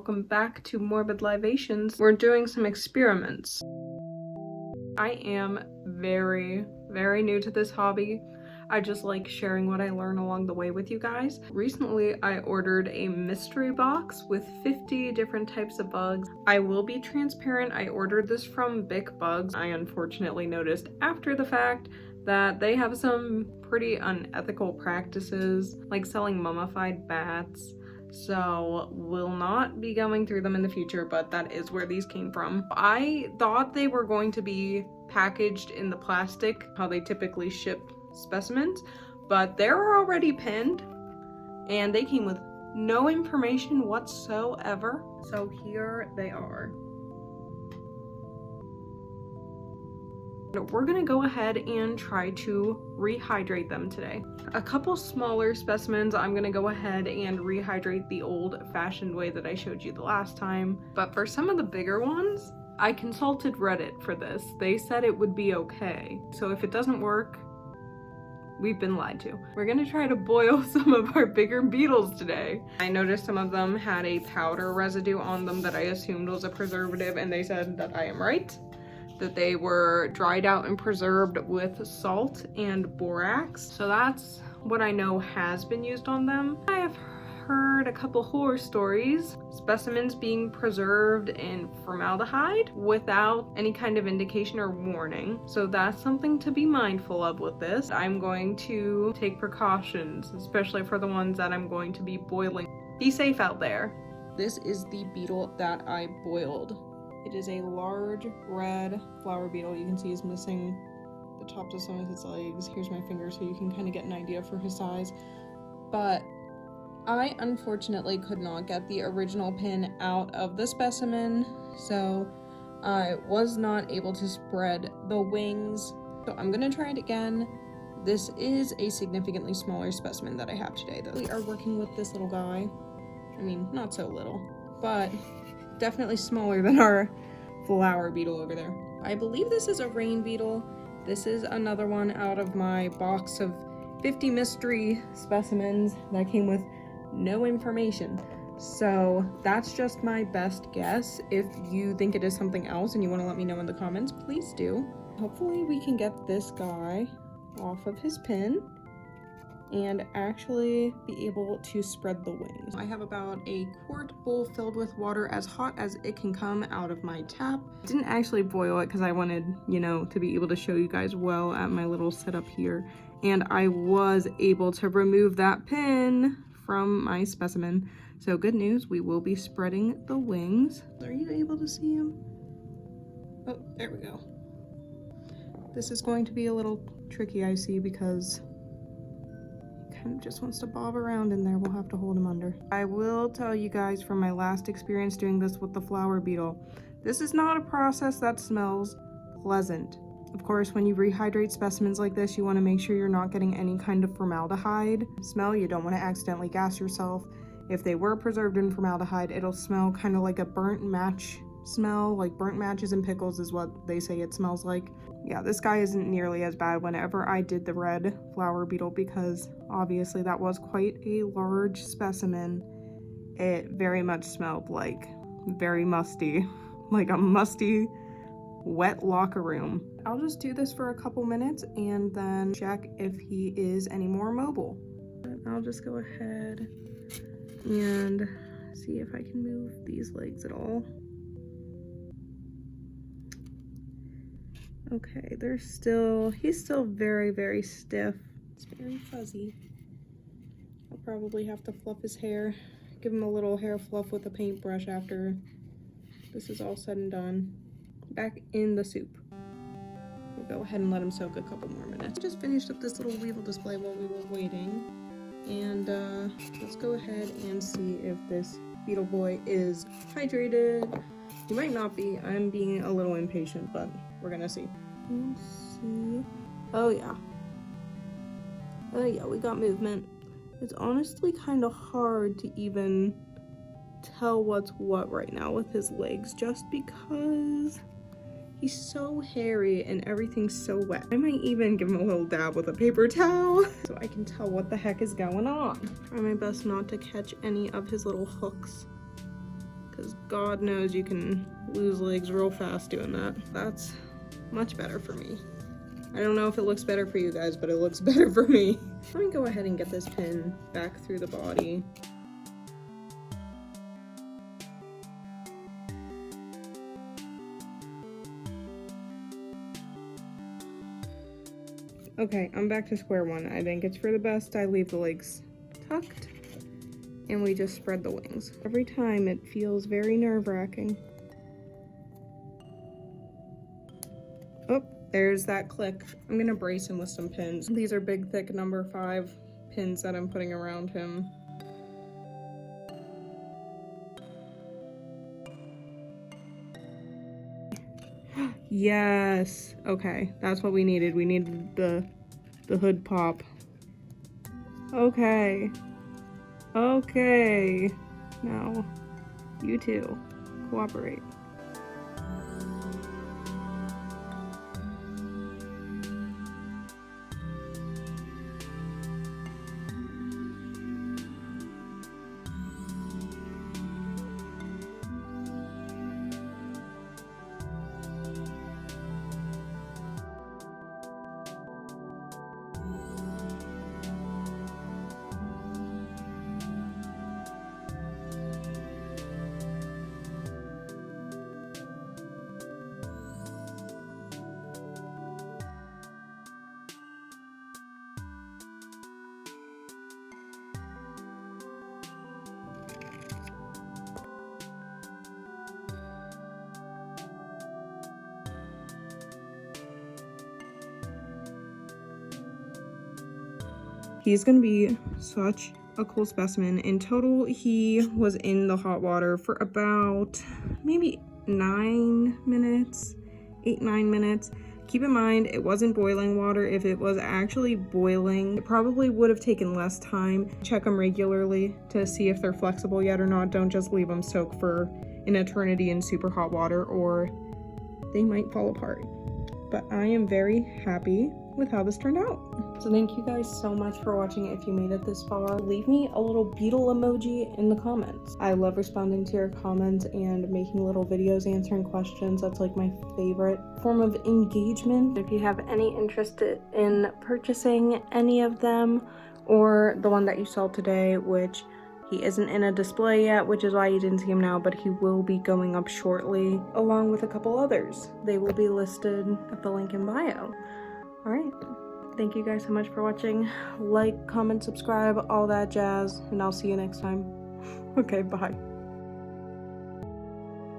welcome back to Morbid Livations. We're doing some experiments. I am very new to this hobby. I just like sharing what I learn along the way with you guys. Recently, I ordered a mystery box with 50 different types of bugs. I will be transparent, I ordered this from Big Bugs. I unfortunately noticed after the fact that they have some pretty unethical practices, like selling mummified bats. So will not be going through them in the future, but that is where these came from. I thought they were going to be packaged in the plastic, how they typically ship specimens, but they're already pinned and they came with no information whatsoever. So here they are. We're gonna go ahead and try to rehydrate them today. A couple smaller specimens, I'm gonna go ahead and rehydrate the old-fashioned way that I showed you the last time. But for some of the bigger ones, I consulted Reddit for this. They said it would be okay. So if it doesn't work, we've been lied to. We're gonna try to boil some of our bigger beetles today. I noticed some of them had a powder residue on them that I assumed was a preservative, and they said that I am right. That they were dried out and preserved with salt and borax. So that's what I know has been used on them. I have heard a couple horror stories, specimens being preserved in formaldehyde without any kind of indication or warning. So that's something to be mindful of with this. I'm going to take precautions, especially for the ones that I'm going to be boiling. Be safe out there. This is the beetle that I boiled. It is a large red flower beetle. You can see he's missing the tops of some of his legs. Here's my finger so you can kind of get an idea for his size. But I unfortunately could not get the original pin out of the specimen, so I was not able to spread the wings. So I'm gonna try it again. This is a significantly smaller specimen that I have today, though. We are working with this little guy. I mean, not so little, but definitely smaller than our flower beetle over there. I believe this is a rain beetle. This is another one out of my box of 50 mystery specimens that came with no information. So that's just my best guess. If you think it is something else and you want to let me know in the comments, please do. Hopefully we can get this guy off of his pin and actually be able to spread the wings. I have about a quart bowl filled with water as hot as it can come out of my tap. Didn't actually boil it because I wanted, to be able to show you guys well at my little setup here. And I was able to remove that pin from my specimen. So good news, we will be spreading the wings. Are you able to see him? Oh, there we go. This is going to be a little tricky, I see, because just wants to bob around in there. We'll have to hold him under. I will tell you guys from my last experience doing this with the flower beetle, this is not a process that smells pleasant. Of course, when you rehydrate specimens like this, you want to make sure you're not getting any kind of formaldehyde smell. You don't want to accidentally gas yourself. If they were preserved in formaldehyde, it'll smell kind of like a burnt match smell, like burnt matches and pickles is what they say it smells like. Yeah, this guy isn't nearly as bad whenever I did the red flower beetle, because obviously that was quite a large specimen. It very much smelled like very musty, like a musty, wet locker room. I'll just do this for a couple minutes and then check if he is any more mobile. I'll just go ahead and see if I can move these legs at all. Okay, he's still very stiff. It's very fuzzy. I'll probably have to fluff his hair, give him a little hair fluff with a paintbrush after this is all said and done. Back in the soup. We'll go ahead and let him soak a couple more minutes. Just finished up this little weevil display while we were waiting. And let's go ahead and see if this beetle boy is hydrated. He might not be. I'm being a little impatient, but we're gonna see. Let's see. Oh yeah, we got movement. It's honestly kind of hard to even tell what's what right now with his legs, just because he's so hairy and everything's so wet. I might even give him a little dab with a paper towel so I can tell what the heck is going on. Try my best not to catch any of his little hooks. because God knows you can lose legs real fast doing that. That's much better for me. I don't know if it looks better for you guys, but it looks better for me. Let me go ahead and get this pin back through the body. Okay, I'm back to square one. I think it's for the best I leave the legs tucked and we just spread the wings. Every time it feels very nerve-wracking. Oh, there's that click. I'm gonna brace him with some pins. These are big, thick number 5 pins that I'm putting around him. Yes. Okay, that's what we needed. We needed the hood pop. Okay. Okay. Now, you two, cooperate. He's gonna be such a cool specimen. In total, he was in the hot water for about maybe 9 minutes, 8-9 minutes. Keep in mind, it wasn't boiling water. If it was actually boiling, it probably would have taken less time. Check them regularly to see if they're flexible yet or not. Don't just leave them soak for an eternity in super hot water or they might fall apart. But I am very happy with how this turned out. So thank you guys so much for watching. If you made it this far, leave me a little beetle emoji in the comments. I love responding to your comments and making little videos answering questions. That's like my favorite form of engagement. If you have any interest in purchasing any of them or the one that you saw today, which he isn't in a display yet, which is why you didn't see him now, but he will be going up shortly along with a couple others. They will be listed at the link in bio. All right, thank you guys so much for watching. Like, comment, subscribe, all that jazz, and I'll see you next time. Okay, bye.